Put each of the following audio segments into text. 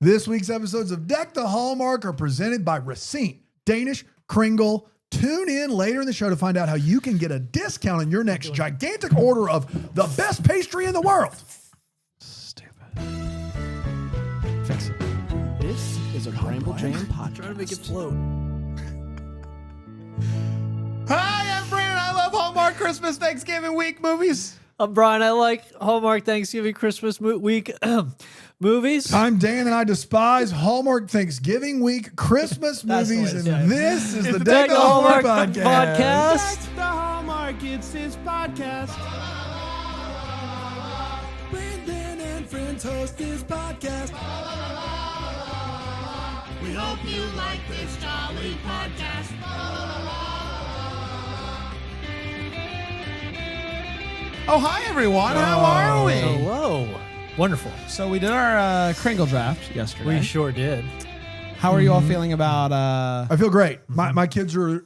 This week's episodes of Deck the Hallmark are presented by Racine, Danish, Kringle. Tune in later in the show to find out how you can get a discount on your next gigantic order of the best pastry in the world. Stupid. Fix it. This is a Bramble Jam podcast. Trying to make it float. Hi, I'm Brandon. I love Hallmark Christmas, Thanksgiving week movies. I'm Brian. I like Hallmark Thanksgiving Christmas week movies. I'm Dan, and I despise Hallmark Thanksgiving week Christmas movies, and this is the Deck the Hallmark podcast. Deck the Hallmark, it's his podcast. Brandon and friends host this podcast. We hope you like this jolly podcast. Oh, hi, everyone. How are we? Hello. Wonderful. So we did our Kringle draft yesterday. We sure did. How are you all feeling about... I feel great. My kids are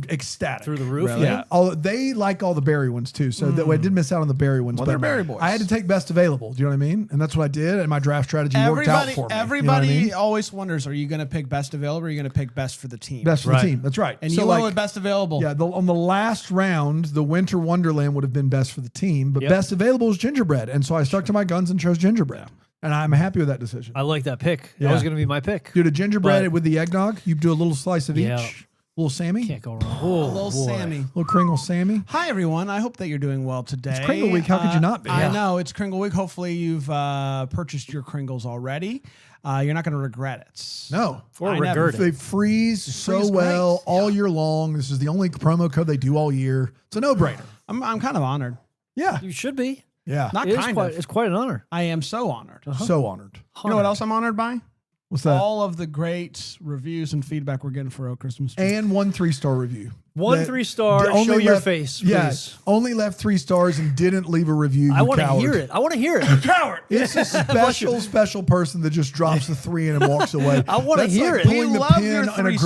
ecstatic. Through the roof? Really? Yeah. They like all the berry ones, too. So that way I did miss out on the berry ones. Well, but they're berry boys. I had to take best available. Do you know what I mean? And that's what I did. And my draft strategy worked out for me. Everybody You know what I mean? always wonders, are you going to pick best available or are you going to pick best for the team? Best for Right. the team. That's right. And so you went with best available. Yeah, on the last round, the Winter Wonderland would have been best for the team, but Yep. best available was gingerbread. And so I stuck to my guns and chose gingerbread. And I'm happy with that decision. I like that pick. Yeah. That was going to be my pick. Dude, a gingerbread But- with the eggnog, you do a little slice of Yeah. each. Little Sammy. Can't go wrong. Oh, Little boy. Sammy. Little Kringle Sammy. Hi, everyone. I hope that you're doing well today. It's Kringle week. How could you not be? I Yeah. know. It's Kringle week. Hopefully, you've purchased your Kringles already. You're not going to regret it. No. Or I never- regard it. They freeze so freeze well great. all year long. This is the only promo code they do all year. It's a no-brainer. I'm kind of honored. Yeah. You should be. Yeah. Not It is kind quite, of. It's quite an honor. I am so honored. So honored. You know what else I'm honored by? What's that? All of the great reviews and feedback we're getting for O Christmas Tree. And 1 3-star review. One That 3-star. only Show your left- face, Yeah, please. only left 3 stars and didn't leave a review. I want to coward. hear it. I want to hear it. Coward. It's a special person that just drops the 3 in and walks away. I wanna That's hear like it. Pulling we the love pin your in a 3 grenade.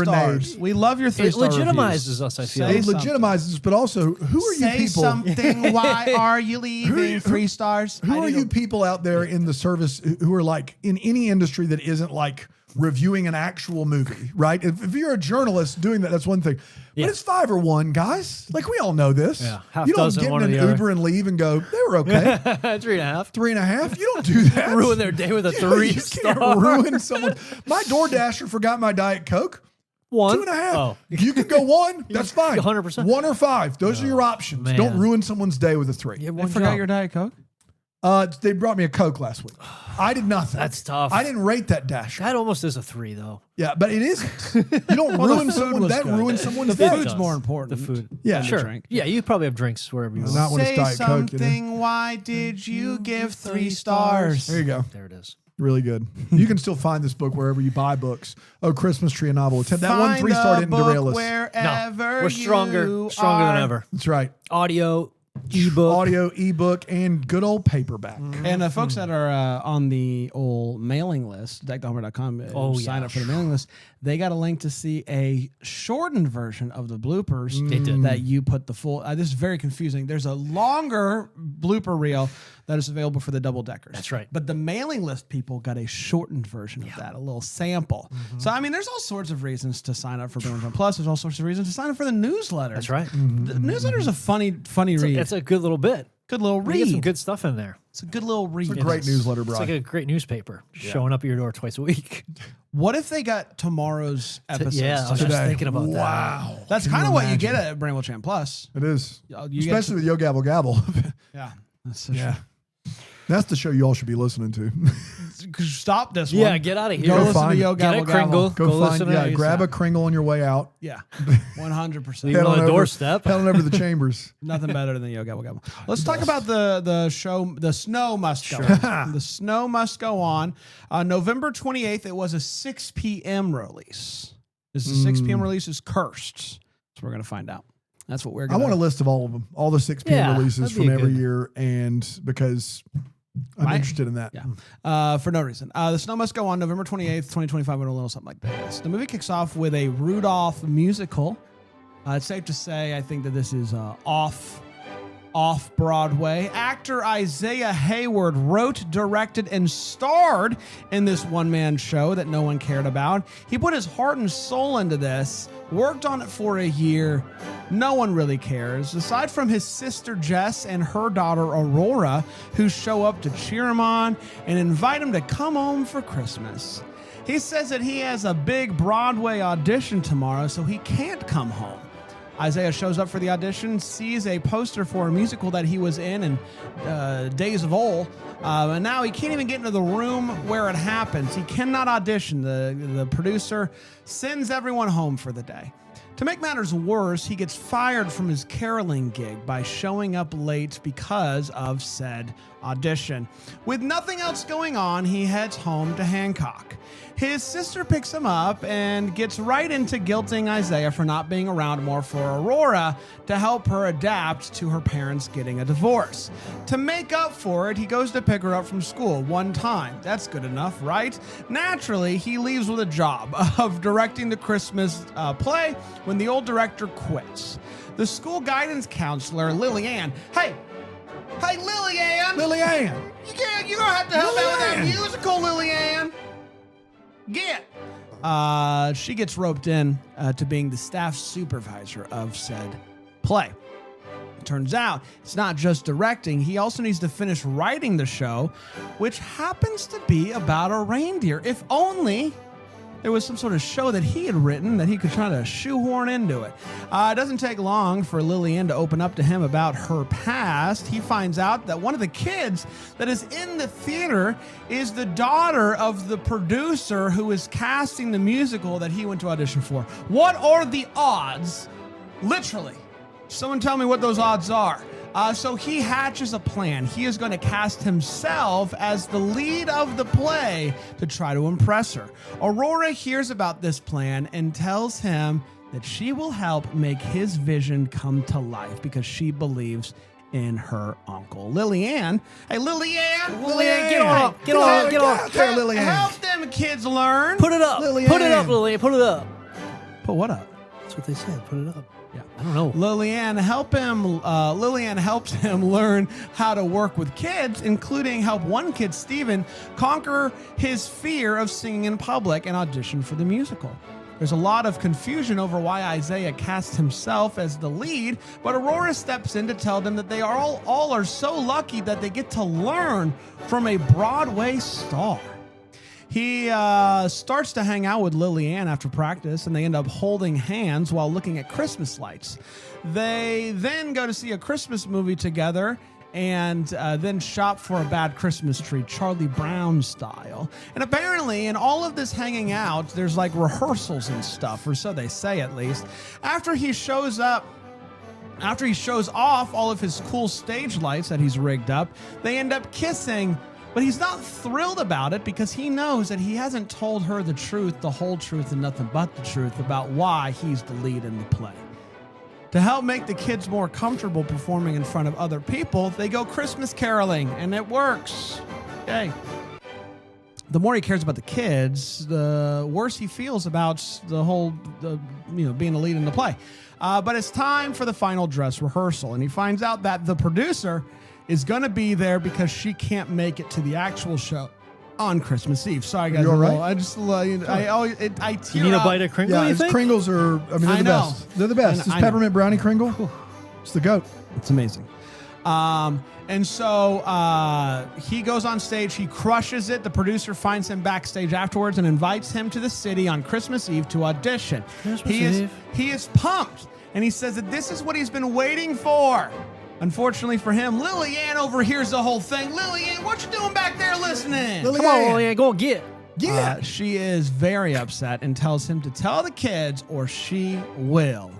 stars. We love your It 3-star legitimizes us, I feel. Say It legitimizes us, but also, who are you Say people? something. Why are you leaving? 3 stars. Who are you people out there in the service who are like in any industry that isn't like reviewing an actual movie, right? If you're a journalist doing that, that's one thing. But Yeah. it's 5 or 1, guys. Like we all know this. Yeah, half you don't dozen, get one in or an the other. Uber and leave and go, they were okay. 3.5. 3.5. You don't do that. Ruin their day with a 3-star. You can't ruin someone. My DoorDasher forgot my Diet Coke. 1. 2.5. Oh. You can go 1. That's fine. 100%. 1 or 5. Those are your options. man. Don't ruin someone's day with a 3. You have I one forgot job. your Diet Coke. They brought me a Coke last week. I did nothing. That's tough. I didn't rate that Dasher. That almost is a 3, though. Yeah, but it isn't. You don't Well, the ruin food someone. was That good. ruins someone's The day. food's does. more important. The food. Yeah. than the Sure. drink. Yeah, you probably have drinks wherever you want. Not when it's Say Diet Coke. You know? something. Why did you give 3 stars? There you go. There it is. Really good. You can still find this book wherever you buy books. Oh, Christmas Tree, a novel. That 1 Find 3-star a didn't book derail us. Wherever We're stronger you than are. ever. That's right. Audio, ebook. Audio, ebook, and good old paperback. And folks that are on the old mailing list, deckthehummer.com, sign yeah. up for the mailing list, they got a link to see a shortened version of the bloopers They did. that you put the full. This is very confusing. There's a longer blooper reel that is available for the double deckers. That's right. But the mailing list people got a shortened version of that, a little sample. So, I mean, there's all sorts of reasons to sign up for Burn Plus. There's all sorts of reasons to sign up for the newsletter. That's right. The newsletter is a funny read. It's a good little bit. good little We get some read. good stuff in there. It's a good little read. It's a great newsletter, It's Brian. like a great newspaper showing up at your door twice a week. What if they got tomorrow's episodes? Yeah, I was today? just thinking about that. Wow. That's Can kind of what you imagine? get at Bramble Champ Plus. It is. You get Especially with Yo Gabble Gabble. Yeah. That's so yeah. That's the show you all should be listening to. Stop this one. Yeah, get out of here. Go Go listen to find Yo it. Get Gabble a Kringle. Gabble. Go listen find, to grab a ASAP. Kringle on your way out. Yeah. Leave 100%. it on the doorstep. Head on over to the chambers. Nothing better than Yo Gabble Gabble. Let's talk about the show. The Snow Must Go On. The Snow Must Go On. November 28th, it was a 6 p.m. release. This is 6 p.m. release is cursed. So we're going to find out. That's what we're I going to want a list of all of them, all the 6 p.m. Yeah, releases that'd be from every good. year, and because I'm interested in that. Yeah. For no reason. The Snow Must Go On, November 28th, 2025, or a little something like this. The movie kicks off with a Rudolph musical. It's safe to say, I think that this is off Off-Broadway, actor Isaiah Heyward wrote, directed, and starred in this one-man show that no one cared about. He put his heart and soul into this, worked on it for a year. No one really cares, aside from his sister Jess and her daughter Aurora, who show up to cheer him on and invite him to come home for Christmas. He says that he has a big Broadway audition tomorrow, so he can't come home. Isaiah shows up for the audition, sees a poster for a musical that he was in days of old, and now he can't even get into the room where it happens. He cannot audition. The producer sends everyone home for the day. To make matters worse, he gets fired from his caroling gig by showing up late because of said audition. With nothing else going on, he heads home to Hancock. His sister picks him up and gets right into guilting Isaiah for not being around more for Aurora to help her adapt to her parents getting a divorce. To make up for it, he goes to pick her up from school one time. That's good enough, right? Naturally, he leaves with a job of directing the Christmas play when the old director quits. The school guidance counselor, Lilly-Anne, Hey, Lilly-Anne! Lilly-Anne. You're gonna have to help out with that Lilly-Anne. musical, Lilly-Anne. She gets roped in to being the staff supervisor of said play. It turns out it's not just directing, he also needs to finish writing the show, which happens to be about a reindeer. If only there was some sort of show that he had written that he could try to shoehorn into it. It doesn't take long for Lilly-Anne to open up to him about her past. He finds out that one of the kids that is in the theater is the daughter of the producer who is casting the musical that he went to audition for. What are the odds? Literally. Someone tell me what those odds are. So he hatches a plan. He is going to cast himself as the lead of the play to try to impress her. Aurora hears about this plan and tells him that she will help make his vision come to life because she believes in her uncle. Lilly-Anne. Hey, Lilly-Anne! Lilly-Anne, get on up. Get on. Hey, Lilly-Anne. Help them kids learn. Put it up. Lilly-Anne. Put it up, Lillian. Put it up. Put what up? That's what they said. Put it up. Yeah. I don't know. Lilly-Anne helps him learn how to work with kids, including help one kid, Steven, conquer his fear of singing in public and audition for the musical. There's a lot of confusion over why Isaiah cast himself as the lead, but Aurora steps in to tell them that they are all are so lucky that they get to learn from a Broadway star. He starts to hang out with Lilly-Anne after practice, and they end up holding hands while looking at Christmas lights. They then go to see a Christmas movie together and then shop for a bad Christmas tree, Charlie Brown style. And apparently, in all of this hanging out, there's like rehearsals and stuff, or so they say at least. After he shows off all of his cool stage lights that he's rigged up, they end up kissing. But he's not thrilled about it because he knows that he hasn't told her the truth, the whole truth, and nothing but the truth about why he's the lead in the play. To help make the kids more comfortable performing in front of other people, they go Christmas caroling, and it works. Yay. The more he cares about the kids, the worse he feels about the whole, being the lead in the play. But it's time for the final dress rehearsal, and he finds out that the producer is going to be there because she can't make it to the actual show on Christmas Eve. Sorry, guys. You all right? I just, I tear You need a up. bite of Kringle, Yeah, you his think? Kringles are, they're the I know. best. They're the best. This I know. peppermint brownie Kringle, it's the goat. It's amazing. And so he goes on stage. He crushes it. The producer finds him backstage afterwards and invites him to the city on Christmas Eve to audition. He is pumped. And he says that this is what he's been waiting for. Unfortunately for him, Lilly-Anne overhears the whole thing. Lilly-Anne, what you doing back there listening? Come on, Lillian. Go and get. Yeah. She is very upset and tells him to tell the kids or she will.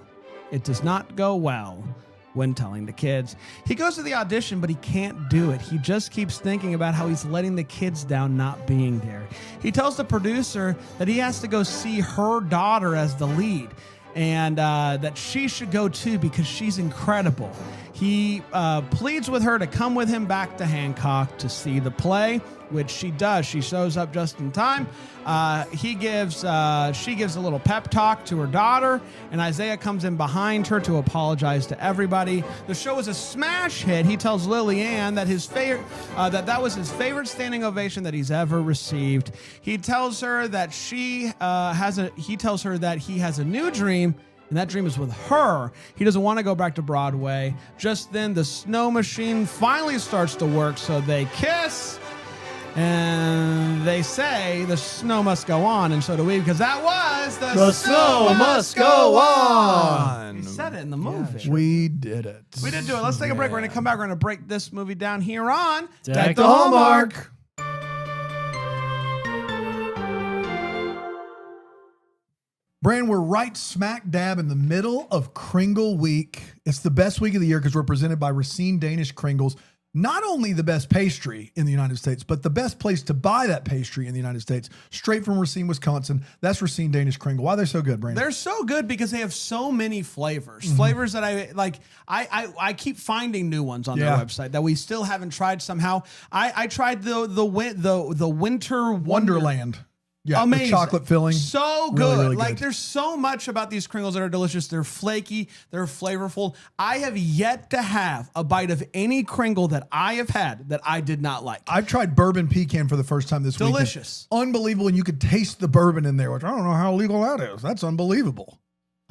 It does not go well when telling the kids. He goes to the audition, but he can't do it. He just keeps thinking about how he's letting the kids down not being there. He tells the producer that he has to go see her daughter as the lead and that she should go too because she's incredible. He pleads with her to come with him back to Hancock to see the play, which she does. She shows up just in time. She gives a little pep talk to her daughter, and Isaiah comes in behind her to apologize to everybody. The show is a smash hit. He tells Lilly-Anne that that was his favorite standing ovation that he's ever received. He tells her that he has a new dream. And that dream is with her. He doesn't want to go back to Broadway. Just then, the snow machine finally starts to work, so they kiss. And they say the snow must go on, and so do we, because that was the snow must go on. We said it in the movie. We did it. We did do it. Let's take a break. We're going to come back. We're going to break this movie down here on Deck the Hallmark. Bran, we're right smack dab in the middle of Kringle Week. It's the best week of the year because we're presented by Racine Danish Kringles. Not only the best pastry in the United States, but the best place to buy that pastry in the United States, straight from Racine, Wisconsin. That's Racine Danish Kringle. Why are they so good, Brandon? They're so good because they have so many flavors. Flavors that I like. I keep finding new ones on their website that we still haven't tried somehow. I tried the winter Wonderland. Yeah, amazing. The chocolate filling. So good. Really Like, good. there's so much about these Kringles that are delicious. They're flaky. They're flavorful. I have yet to have a bite of any Kringle that I have had that I did not like. I've tried bourbon pecan for the first time this week. Delicious. Unbelievable. And you could taste the bourbon in there, which I don't know how legal that is. That's unbelievable.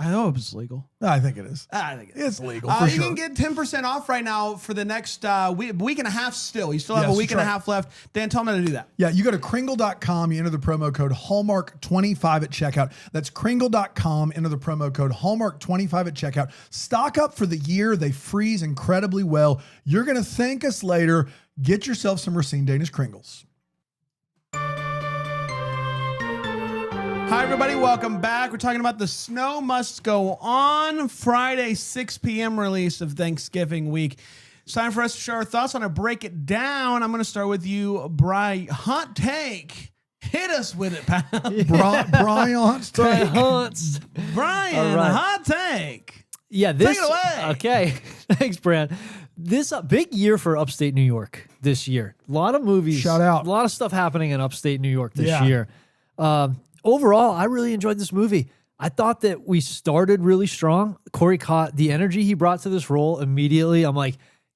I know it's legal. I think it is. I think It's legal for you sure. can get 10% off right now for the next week and a half still. You still have Yes, a week and a that's right. half left. Dan, tell me how to do that. Yeah, you go to Kringle.com, you enter the promo code Hallmark25 at checkout. That's Kringle.com, enter the promo code Hallmark25 at checkout. Stock up for the year. They freeze incredibly well. You're going to thank us later. Get yourself some Racine Danish Kringles. Hi, everybody. Welcome back. We're talking about The Snow Must Go On, Friday, 6 p.m. release of Thanksgiving week. It's time for us to share our thoughts on it. Break it down. I'm going to start with you, Brian. Hot take. Hit us with it, pal. Brian's take. Hunts. Brian, All right. hot take. Yeah, this. Take it away. Okay, thanks, Brad. This big year for upstate New York this year. A lot of movies. Shout out. A lot of stuff happening in upstate New York this Yeah. year. Overall, I really enjoyed this movie. I thought that we started really strong. Corey Cott, the energy he brought to this role immediately, I'm like,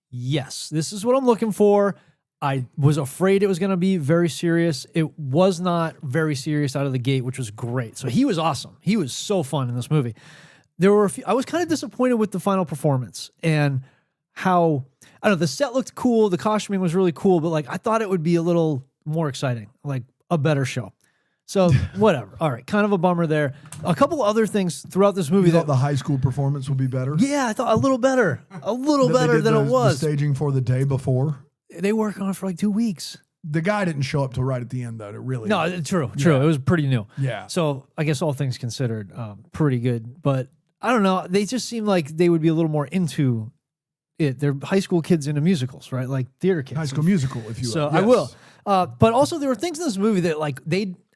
yes, this is what I'm looking for. I was afraid it was going to be very serious. It was not very serious out of the gate, which was great. So he was awesome. He was so fun in this movie. There were I was kind of disappointed with the final performance and how, I don't know, the set looked cool. The costuming was really cool, but like I thought it would be a little more exciting, like a better show. So whatever. All right. Kind of a bummer there. A couple other things throughout this movie You that thought the high school performance would be better? yeah, I thought a little better That they better did than it the was. staging for the day before. They worked on it for like 2 weeks. The guy didn't show up till right at the end, though. To really, No, true. It was pretty new. Yeah. So I guess all things considered, pretty good. But I don't know. They just seem like they would be a little more into it. They're high school kids into musicals, right? Like theater kids. High School Musical, if you will. So I Yes. will. But also there were things in this movie that like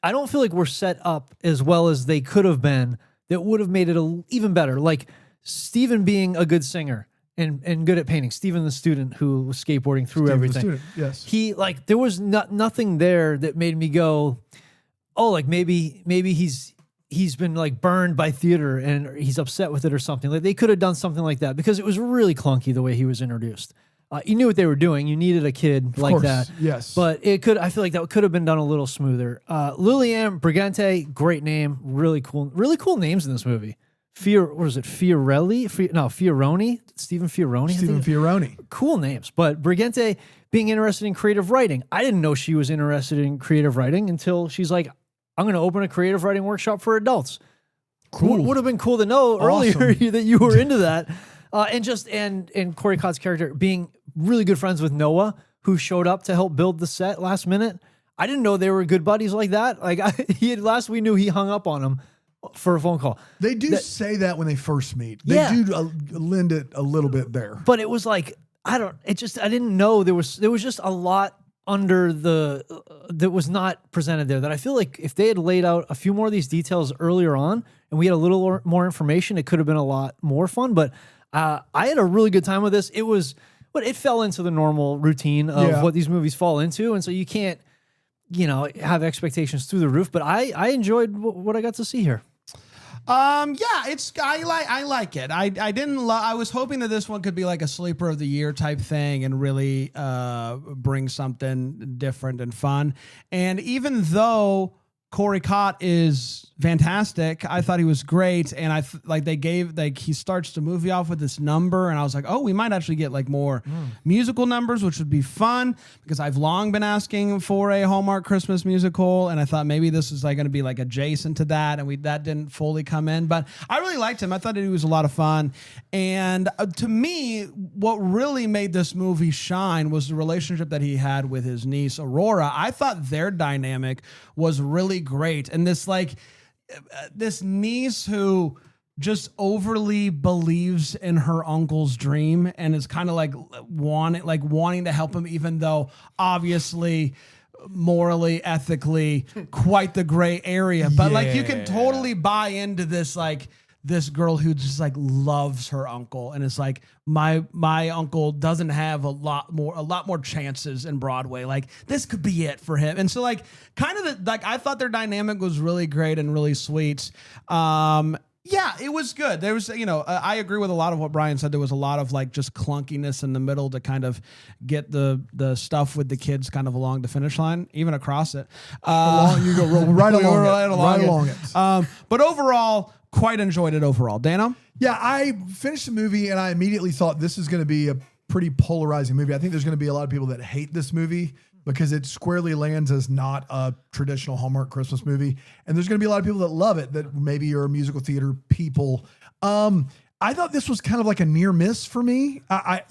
I don't feel like were set up as well as they could have been that would have made it even better. Like Steven being a good singer and good at painting. Steven, the student who was skateboarding through Steve, the everything. student, yes. He like there was nothing there that made me go, oh, like maybe he's been like burned by theater and he's upset with it or something. Like they could have done something like that because it was really clunky the way he was introduced. You knew what they were doing. You needed a kid like course, that. yes. But I feel like that could have been done a little smoother. Lilly-Anne Brigante, great name. Really cool names in this movie. Fiorelli? Fioroni? Stephen Fioroni? Stephen Fioroni. Cool names. But Brigante being interested in creative writing. I didn't know she was interested in creative writing until she's like, I'm going to open a creative writing workshop for adults. Cool. Would have been cool to know earlier that you were into that. And Corey Cott's character being really good friends with Noah, who showed up to help build the set last minute. I didn't know they were good buddies like that. Like last we knew he hung up on him for a phone call. They do say that when they first meet. They Yeah. do lend it a little bit there. But it was like, I didn't know there was just a lot under that was not presented there that I feel like if they had laid out a few more of these details earlier on and we had a little more information, it could have been a lot more fun. But I had a really good time with this. It fell into the normal routine of what these movies fall into, and so you can't, have expectations through the roof. But I enjoyed what I got to see here. I like it. I was hoping that this one could be like a sleeper of the year type thing and really bring something different and fun. And even though Corey Cott is fantastic, I thought he was great, and he starts the movie off with this number, and I was like, oh, we might actually get like more musical numbers, which would be fun, because I've long been asking for a Hallmark Christmas musical, and I thought maybe this was like going to be like adjacent to that, and that didn't fully come in, but I really liked him. I thought he was a lot of fun, and to me, what really made this movie shine was the relationship that he had with his niece Aurora. I thought their dynamic was really great, and this niece who just overly believes in her uncle's dream and is kind of like wanting to help him, even though obviously morally, ethically, quite the gray area. But like you can totally buy into this girl who just like loves her uncle and is like, my uncle doesn't have a lot more chances in Broadway. Like this could be it for him. And so like I thought their dynamic was really great and really sweet. Yeah, it was good. There was, I agree with a lot of what Brian said. There was a lot of like just clunkiness in the middle to kind of get the stuff with the kids kind of along the finish line, even across it. You go right along it. But overall, quite enjoyed it overall. Dano? Yeah, I finished the movie and I immediately thought this is going to be a pretty polarizing movie. I think there's going to be a lot of people that hate this movie because it squarely lands as not a traditional Hallmark Christmas movie. And there's going to be a lot of people that love it that maybe are musical theater people. I thought this was kind of like a near miss for me. I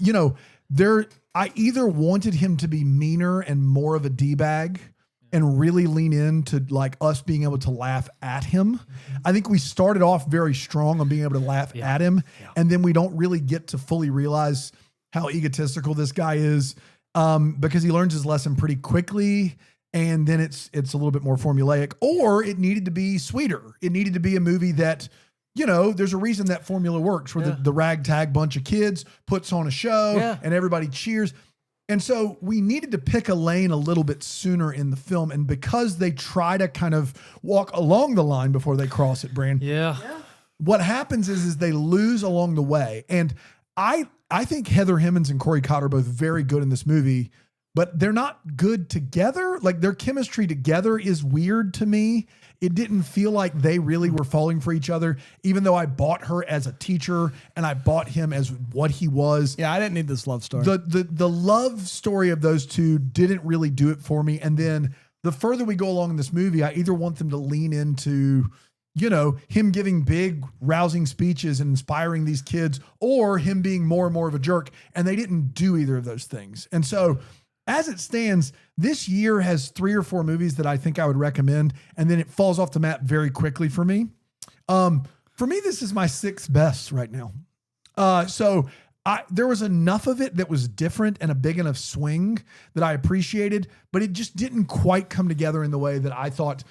either wanted him to be meaner and more of a D-bag and really lean into like us being able to laugh at him. I think we started off very strong on being able to laugh at him. Yeah. And then we don't really get to fully realize how egotistical this guy is because he learns his lesson pretty quickly. And then it's a little bit more formulaic, or it needed to be sweeter. It needed to be a movie that, there's a reason that formula works where the ragtag bunch of kids puts on a show and everybody cheers. And so we needed to pick a lane a little bit sooner in the film. And because they try to kind of walk along the line before they cross it, Bran, what happens is they lose along the way. And I think Heather Hemmens and Corey Cott are both very good in this movie, but they're not good together. Like their chemistry together is weird to me. It didn't feel like they really were falling for each other, even though I bought her as a teacher and I bought him as what he was. Yeah, I didn't need this love story. The love story of those two didn't really do it for me. And then the further we go along in this movie, I either want them to lean into, him giving big rousing speeches and inspiring these kids, or him being more and more of a jerk. And they didn't do either of those things. And so as it stands, this year has 3 or 4 movies that I think I would recommend, and then it falls off the map very quickly for me. For me, this is my 6th best right now. There was enough of it that was different and a big enough swing that I appreciated, but it just didn't quite come together in the way that I thought,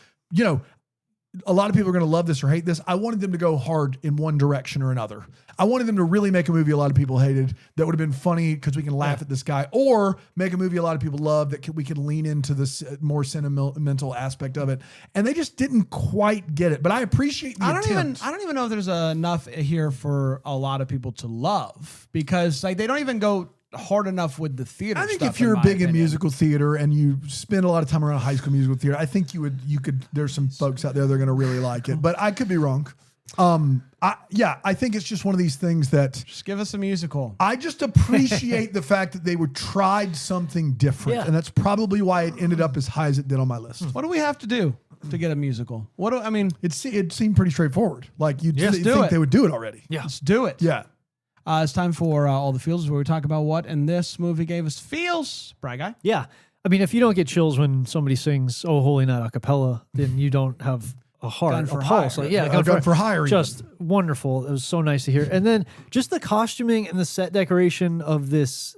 a lot of people are going to love this or hate this. I wanted them to go hard in one direction or another. I wanted them to really make a movie a lot of people hated that would have been funny because we can laugh at this guy, or make a movie a lot of people love that we could lean into this more sentimental aspect of it. And they just didn't quite get it, but I appreciate the attempt. I don't even know if there's enough here for a lot of people to love, because like they don't even go hard enough with the theater. I think if you're big in musical theater and you spend a lot of time around High School Musical theater, I think you could. There's some folks out there that are going to really like it, but I could be wrong. I think it's just one of these things that just give us a musical. I just appreciate the fact that they tried something different, and that's probably why it ended up as high as it did on my list. What do we have to do to get a musical? It seemed pretty straightforward. Like you'd think they would do it already. Yeah, let's do it. Yeah. It's time for All the Feels, where we talk about what in this movie gave us feels. Bry Guy? Yeah. I mean, if you don't get chills when somebody sings "Oh Holy Night" a cappella, then you don't have a heart, a pulse. Like, gun for hire. Just wonderful. It was so nice to hear. And then just the costuming and the set decoration of this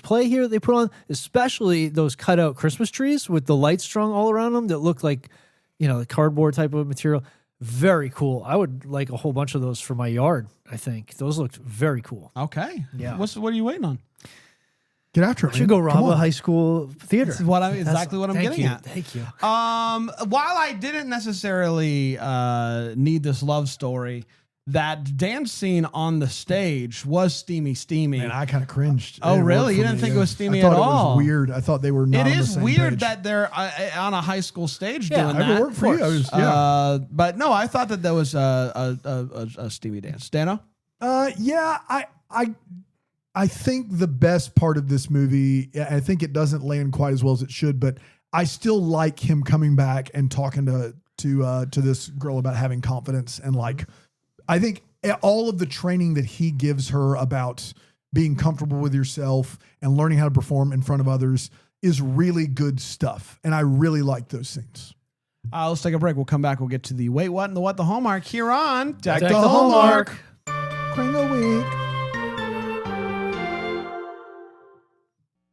play here they put on, especially those cutout Christmas trees with the lights strung all around them that look like, the cardboard type of material. very cool. I would like a whole bunch of those for my yard. I think those looked very cool. Okay. Yeah. What are you waiting on? Get after it. I should man. go Come rob a on. high school theater. This is exactly what I'm Thank getting you. at. Thank you. While I didn't necessarily need this love story, that dance scene on the stage was steamy. Man, I kind of cringed. Oh, It didn't really? work You for didn't me, think it yeah. was steamy I thought at it all? was weird. I thought they were not It on the is same weird page. that they're on a high school stage Yeah, doing If that. it worked for you, I was, yeah. But no, I thought that there was a steamy dance. Dano? Yeah, I think the best part of this movie, I think it doesn't land quite as well as it should, but I still like him coming back and talking to this girl about having confidence and like, I think all of the training that he gives her about being comfortable with yourself and learning how to perform in front of others is really good stuff, and I really like those scenes. Let's take a break. We'll come back. We'll get to the wait, what, and the what, the Hallmark here on Deck Deck the the Hallmark. Kringle Week.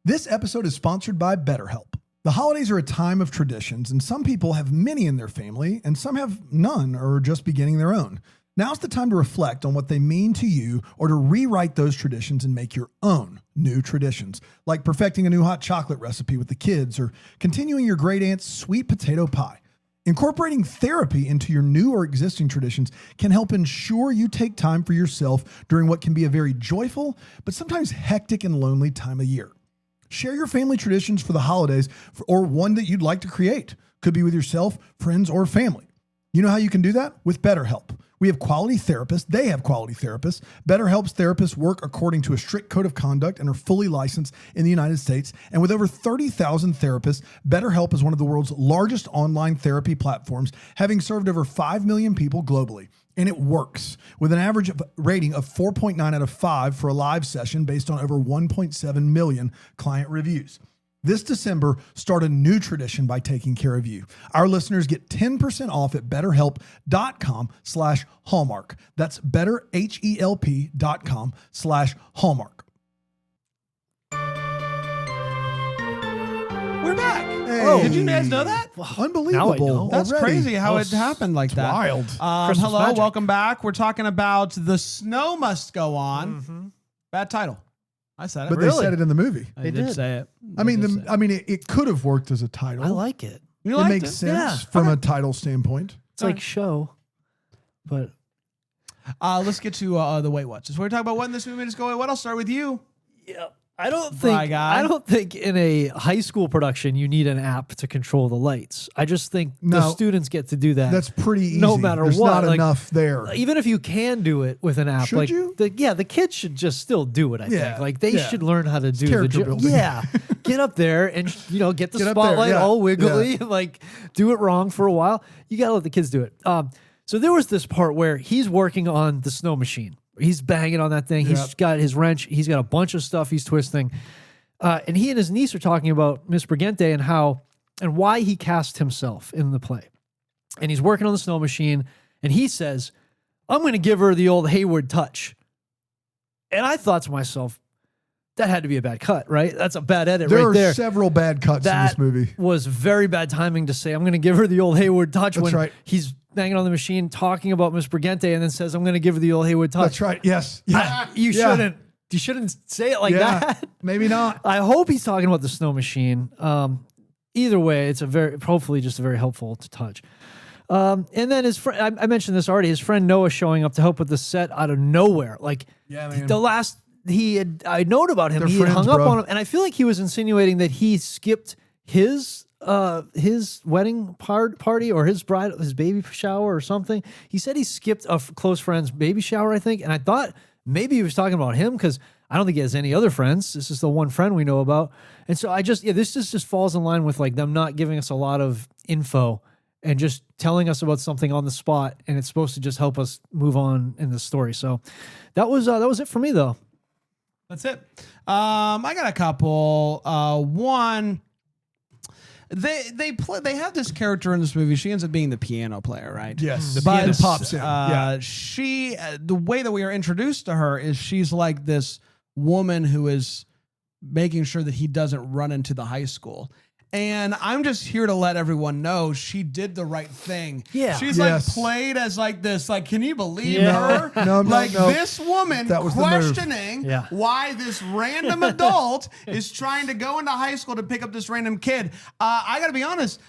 This episode is sponsored by BetterHelp. The holidays are a time of traditions, and some people have many in their family, and some have none or are just beginning their own. Now's the time to reflect on what they mean to you or to rewrite those traditions and make your own new traditions, like perfecting a new hot chocolate recipe with the kids or continuing your great aunt's sweet potato pie. Incorporating therapy into your new or existing traditions can help ensure you take time for yourself during what can be a very joyful, but sometimes hectic and lonely time of year. Share your family traditions for the holidays or one that you'd like to create. Could be with yourself, friends, or family. You know how you can do that? With BetterHelp. We have quality therapists. They have quality therapists. BetterHelp's therapists work according to a strict code of conduct and are fully licensed in the United States. And with over 30,000 therapists, BetterHelp is one of the world's largest online therapy platforms, having served over 5 million people globally. And it works with an average rating of 4.9 out of 5 for a live session based on over 1.7 million client reviews. This December, start a new tradition by taking care of you. Our listeners get 10% off at betterhelp.com/Hallmark. That's betterhelp.com/Hallmark. We're back. Hey. Did you guys know that? Unbelievable. know. That's already. crazy how it happened like that. Wild. Christmas Hello, magic. welcome back. We're talking about The Snow Must Go On. Bad title. I said it. But they said it in the movie. I They did did. say it. I mean, it could have worked as a title. I like it. You it liked makes sense Yeah. from a title standpoint. It's like show, but Let's get to the wait what. So we're talking about what in this movie is going. What? I'll start with you. yeah, I don't Bye, think guy. I don't think in a high school production you need an app to control the lights. I just think the No. students get to do that. That's pretty easy. No matter There's what, not like, enough there. Even if you can do it with an app, Should like you? the kids should just still do it. I Yeah, think like they yeah. should learn how to do the character job. building. Yeah, get up there and get the Get up there, spotlight yeah, all wiggly, and like do it wrong for a while. You gotta let the kids do it. So there was this part where he's working on the snow machine. He's banging on that thing. He's Yep. got his wrench. He's got a bunch of stuff he's twisting. And he and his niece are talking about Miss Brigente and why he cast himself in the play. And he's working on the snow machine, and he says, I'm going to give her the old Heyward touch. And I thought to myself, that had to be a bad cut, right? That's a bad edit There right are there. several bad cuts in this That movie. was very bad timing to say, I'm going to give her the old Heyward touch That's when right. he's banging on the machine talking about Miss Brigente and then says, I'm going to give her the old Heyward touch. That's right. Yes. Yeah. You Yeah. shouldn't say it like Yeah. that. Maybe not. I hope he's talking about the snow machine. Either way, it's hopefully just a very helpful to touch. And then his friend, I mentioned this already, his friend Noah showing up to help with the set out of nowhere. Like Yeah, man. the last I known about him, They're he had friends, hung up bro. on him, and I feel like he was insinuating that he skipped his wedding party or his baby shower or something. He said he skipped a close friend's baby shower, I think, and I thought maybe he was talking about him because I don't think he has any other friends. This is the one friend we know about, and so this just falls in line with like them not giving us a lot of info and just telling us about something on the spot, and it's supposed to just help us move on in the story. So that was it for me though. That's it. I got a couple. One, they have this character in this movie. She ends up being the piano player, right? Yes. The But, piano pops in. Yeah. She, the way that we are introduced to her is she's like this woman who is making sure that he doesn't run into the high school. And I'm just here to let everyone know she did the right thing. Yeah. She's Yes. like played as like this, like, can you believe Yeah. her? No, like no. this woman That was the move. questioning Yeah. why this random adult is trying to go into high school to pick up this random kid. I gotta be honest.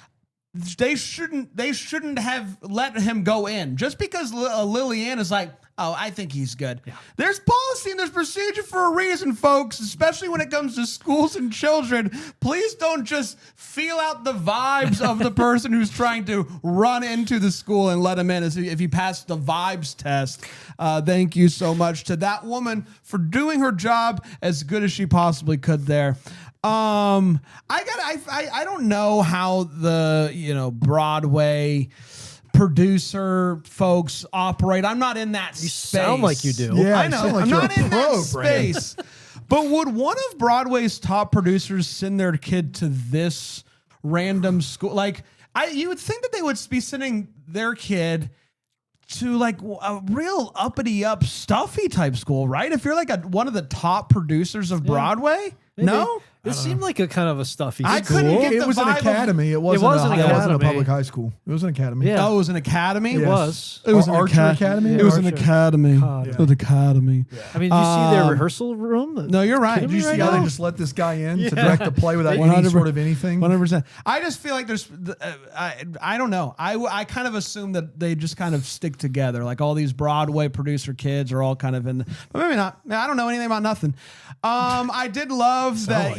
They shouldn't have let him go in just because Lilly-Anne is like, oh, I think he's good. Yeah. There's policy and there's procedure for a reason, folks, especially when it comes to schools and children. Please don't just feel out the vibes of the person who's trying to run into the school and let him in if you pass the vibes test. Thank you so much to that woman for doing her job as good as she possibly could there. I don't know how the Broadway producer folks operate. I'm not in that space. Sound like you do. Yeah, I you know. sound like I'm you're not a in that pro, space. But would one of Broadway's top producers send their kid to this random school? Like, you would think that they would be sending their kid to like a real uppity up stuffy type school, right? If you're like one of the top producers of Broadway, Maybe. no. It seemed like a kind of a stuffy I school. couldn't get It the was an vibe of- academy. It wasn't was an it wasn't a academy. public high school. It was an academy. Yeah. Oh, it was an academy. It Yes. was. It was Or an Archer aca- Academy? It was an Archer. academy. God. It was an academy. I mean, did you see their rehearsal room? No, you're right. Kidding Did you me see right how they now? just let this guy in to direct the play without any 100%. sort of anything? 100%. I just feel like there's, I don't know. I kind of assume that they just kind of stick together. Like all these Broadway producer kids are all kind of in, but maybe not. I don't know anything about nothing. I did love that,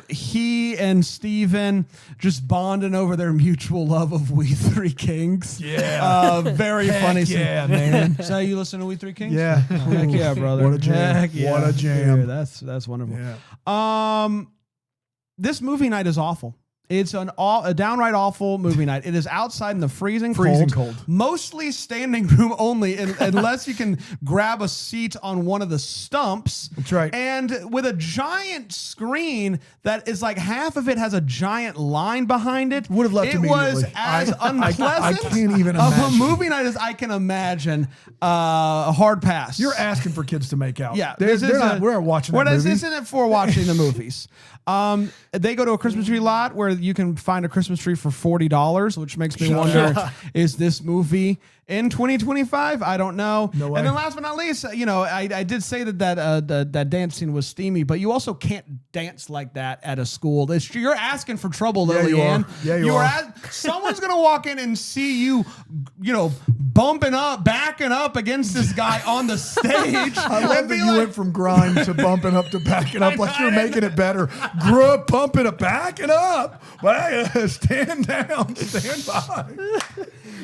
he and Steven just bonding over their mutual love of We Three Kings. Yeah. Very Heck funny. yeah, man. So you listen to We Three Kings? Yeah. Heck yeah, brother. What a jam. Heck yeah. What a jam. Dude, that's wonderful. Yeah. This movie night is awful. It's a downright awful movie night. It is outside in the freezing Cold. mostly standing room only, unless you can grab a seat on one of the stumps. That's right. And with a giant screen that is like half of it has a giant line behind it. Would have left It was immediately. as I unpleasant can't even of a imagine. movie night as I can imagine. A hard pass. You're asking for kids to make out. Yeah, We're watching that This movie. isn't for watching the movies. They go to a Christmas tree lot where you can find a Christmas tree for $40, which makes me wonder: is this movie in 2025? I don't know. No way. And then last but not least, I did say that dance scene was steamy, but you also can't dance like that at a school. You're asking for trouble, Yeah, you Lilly-Anne. are. Yeah, you are. Someone's gonna walk in and see you, bumping up, backing up against this guy on the stage. I love that you went from grind to bumping up to backing up like you're making it better. Grew up pumping up, backing up. Well, stand down, stand by.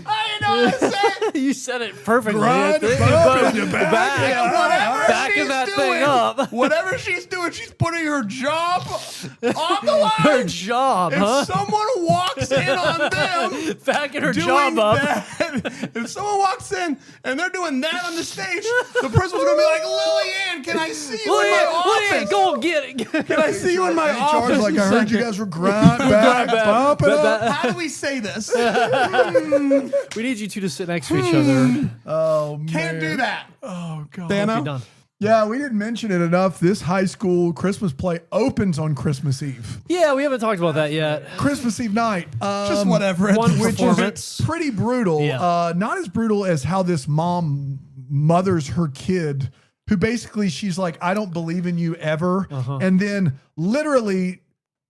I know what to say. You said it perfectly. Grind, I think. bump, But and back. back, backing that thing up. Whatever she's doing, she's putting her job on the line. Her job, If huh? someone walks in on them Backing her doing job up. that, if someone walks in and they're doing that on the stage, the principal's gonna be like, Lilly-Anne, can I see you in my Lilly-Anne, office? go get it. Can I see you in my In charge, office? like I heard you guys were grind, back, bump it up. How do we say this? We need you two to sit next to each other. Oh man, Can't do that. Oh god. Be Dano? done. Yeah, we didn't mention it enough. This high school Christmas play opens on Christmas Eve. Yeah, we haven't talked about that yet. Christmas Eve night. Just whatever. at one this Which point. performance. is pretty brutal. Yeah. Not as brutal as how this mom mothers her kid, who basically she's like, I don't believe in you ever. And then literally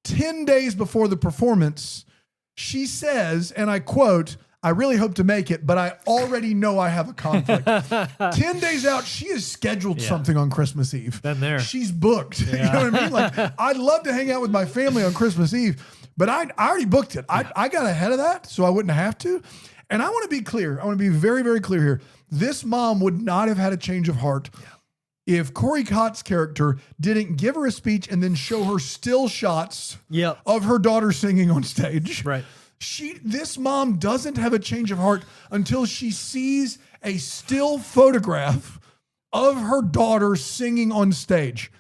10 days before the performance, she says, and I quote, I really hope to make it, but I already know I have a conflict. 10 days out, she has scheduled something on Christmas Eve. Been there. She's booked. You know what I mean? Like, I'd love to hang out with my family on Christmas Eve, but I already booked it. I got ahead of that so I wouldn't have to. And I want to be clear. I want to be very, very clear here. This mom would not have had a change of heart if Corey Cott's character didn't give her a speech and then show her still shots of her daughter singing on stage. Right. This mom doesn't have a change of heart until she sees a still photograph of her daughter singing on stage.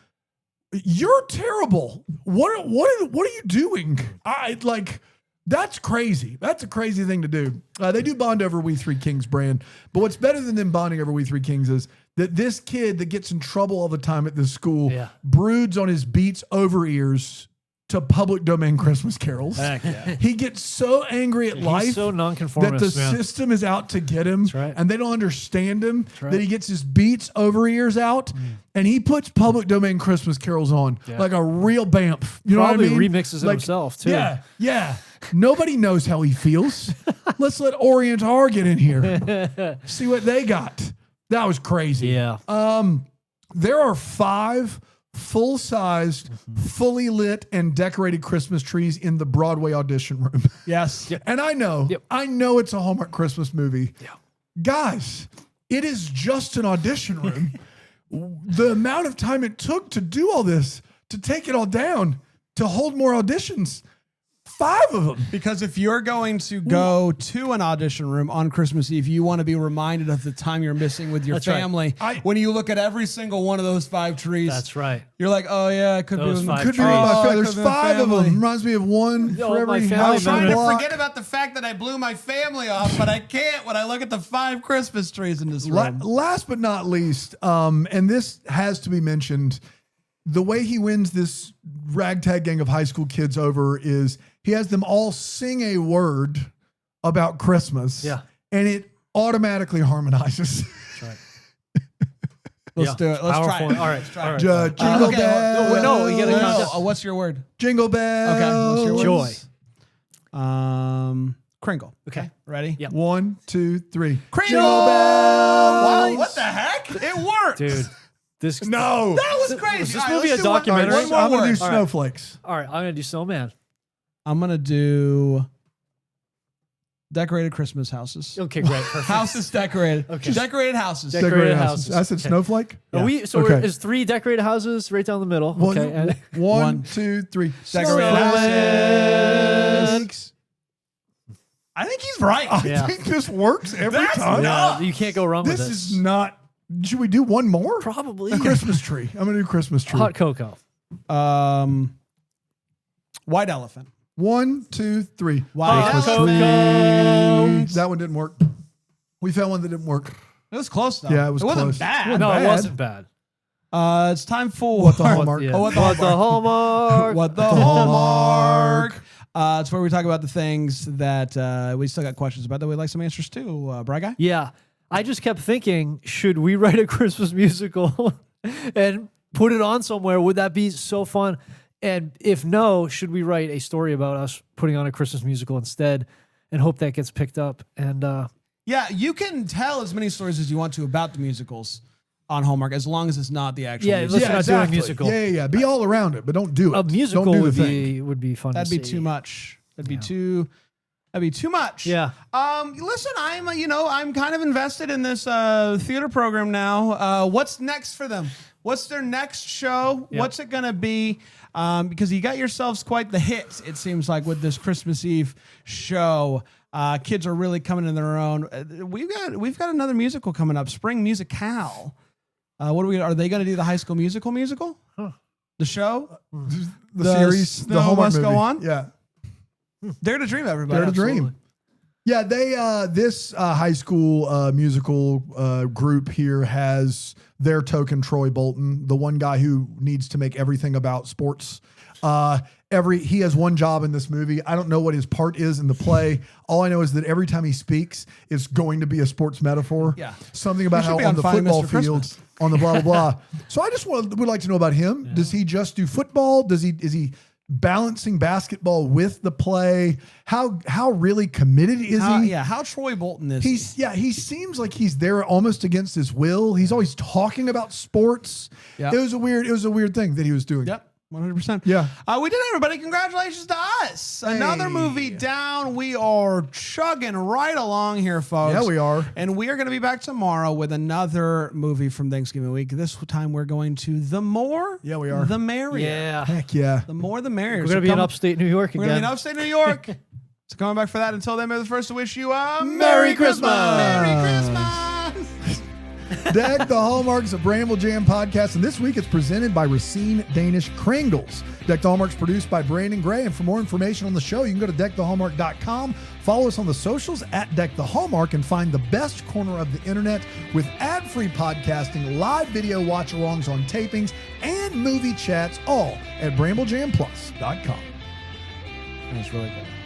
You're terrible. What are you doing? That's crazy. That's a crazy thing to do. They do bond over We Three Kings brand, but what's better than them bonding over We Three Kings is that this kid that gets in trouble all the time at this school broods on his Beats over ears to public domain Christmas carols. Heck yeah. He gets so angry at life He's so that nonconformist, the man. system is out to get him, right. and they don't understand him. right. That he gets his Beats over ears out, and he puts public domain Christmas carols on like a real bamf. You Probably know what I mean? remixes it himself, too. Yeah. Nobody knows how he feels. Let's let Orient R get in here. See what they got. That was crazy. Yeah. There are 5 full-sized, fully lit, and decorated Christmas trees in the Broadway audition room. Yes. And I know it's a Hallmark Christmas movie. Yeah. Guys, it is just an audition room. The amount of time it took to do all this, to take it all down, to hold more auditions, 5 of them. Because if you're going to go to an audition room on Christmas Eve, you want to be reminded of the time you're missing with your That's right. family. When you look at every single one of those 5 trees, That's right. you're like, oh yeah, it could Those be 5 Could be trees. with my Oh, family. There's could be 5 of family. them. Reminds me of one Oh, for my every family house trying on to the block. forget about the fact that I blew my family off, but I can't when I look at the 5 Christmas trees in this room. Last but not least, and this has to be mentioned, the way he wins this ragtag gang of high school kids over is he has them all sing a word about Christmas. Yeah. And it automatically harmonizes. That's right. Let's do it. Let's try Powerful. it. All right. Let's try All it. right. Jingle okay, bells. no, we gotta count down. What's your word? Jingle bells. Okay, what's your word? Joy. Kringle. Okay. Ready? Yep. 1, 2, 3. Kringle. Jingle bells. Wow, what the heck? It worked. Dude. This No. That was crazy. Was this All right, movie let's a do one- documentary? One more I'm going to word. do All right. snowflakes. All right, I'm gonna do Snowman. I'm going to do decorated Christmas houses. Okay, great. Perfect. Houses decorated. Okay. Decorated houses. Decorated houses. I said Okay. snowflake. Are we? So Okay. is 3 decorated houses right down the middle? One, Okay. And 1, 2, 3. Decorated Snowflakes. I think he's right. Yeah. I think this works every That's time. yeah, you can't go wrong This with is this. not. Should we do one more? Probably A Christmas tree. I'm gonna do Christmas tree. hot cocoa. White elephant. 1, 2, 3. White Christmas elephant. tree. That one didn't work. We found one that didn't work. It was close though. Yeah, it was wasn't close. bad. No, bad. it wasn't bad. It's time for What the Hallmark? Yeah. Oh, What the Hallmark? What the Hallmark? It's where we talk about the things that we still got questions about that we'd like some answers to. Bry Guy? Yeah. I just kept thinking, should we write a Christmas musical and put it on somewhere? Would that be so fun? And if no, should we write a story about us putting on a Christmas musical instead and hope that gets picked up? And Yeah, you can tell as many stories as you want to about the musicals on Hallmark as long as it's not the actual Yeah, musical. let's not do a musical. Yeah. Be all around it, but don't do it. a musical Don't do would the thing. would be fun. That'd to be see. too much. That'd be too much. Yeah. Listen, I'm kind of invested in this theater program now. What's next for them? What's their next show? Yep. What's it gonna be? Because you got yourselves quite the hit, it seems like, with this Christmas Eve show. Kids are really coming in their own. We've got another musical coming up, Spring Musical. Are they gonna do the High School Musical? Huh. The show? The series, the Hallmark Must movie. Go On? Yeah. Dare to dream, everybody. Dare to dream. Absolutely. Yeah, they this high school musical group here has their token Troy Bolton, the one guy who needs to make everything about sports. He has one job in this movie. I don't know what his part is in the play. All I know is that every time he speaks, it's going to be a sports metaphor. Yeah. Something about He should how be on on the Finding football Mr. field, Christmas. on the blah blah blah. So I just would like to know about him. Yeah. Does he just do football? Is he balancing basketball with the play? How really committed is he? Yeah, how Troy Bolton is he? He seems like he's there almost against his will. He's always talking about sports. Yep. It was a weird thing that he was doing. Yep. 100%. Yeah. We did it, everybody. Congratulations to us. Another movie down. We are chugging right along here, folks. Yeah, we are. And we are going to be back tomorrow with another movie from Thanksgiving week. This time we're going to The More, Yeah, we are. The Merrier. Yeah. Heck yeah. The More, the Merrier. We're going to be in upstate New York We're again. going to be in upstate New York. So coming back for that. Until then, may the first to wish you a Merry Christmas. Merry Christmas. Deck the Hallmarks, a Bramble Jam podcast, and this week it's presented by Racine Danish Kringles. Deck the Hallmarks produced by Brandon Gray, and for more information on the show, you can go to deckthehallmark.com. Follow us on the socials at Deck the Hallmark and find the best corner of the internet with ad-free podcasting, live video watch-alongs on tapings, and and movie chats, all at BrambleJamPlus.com. It was really good.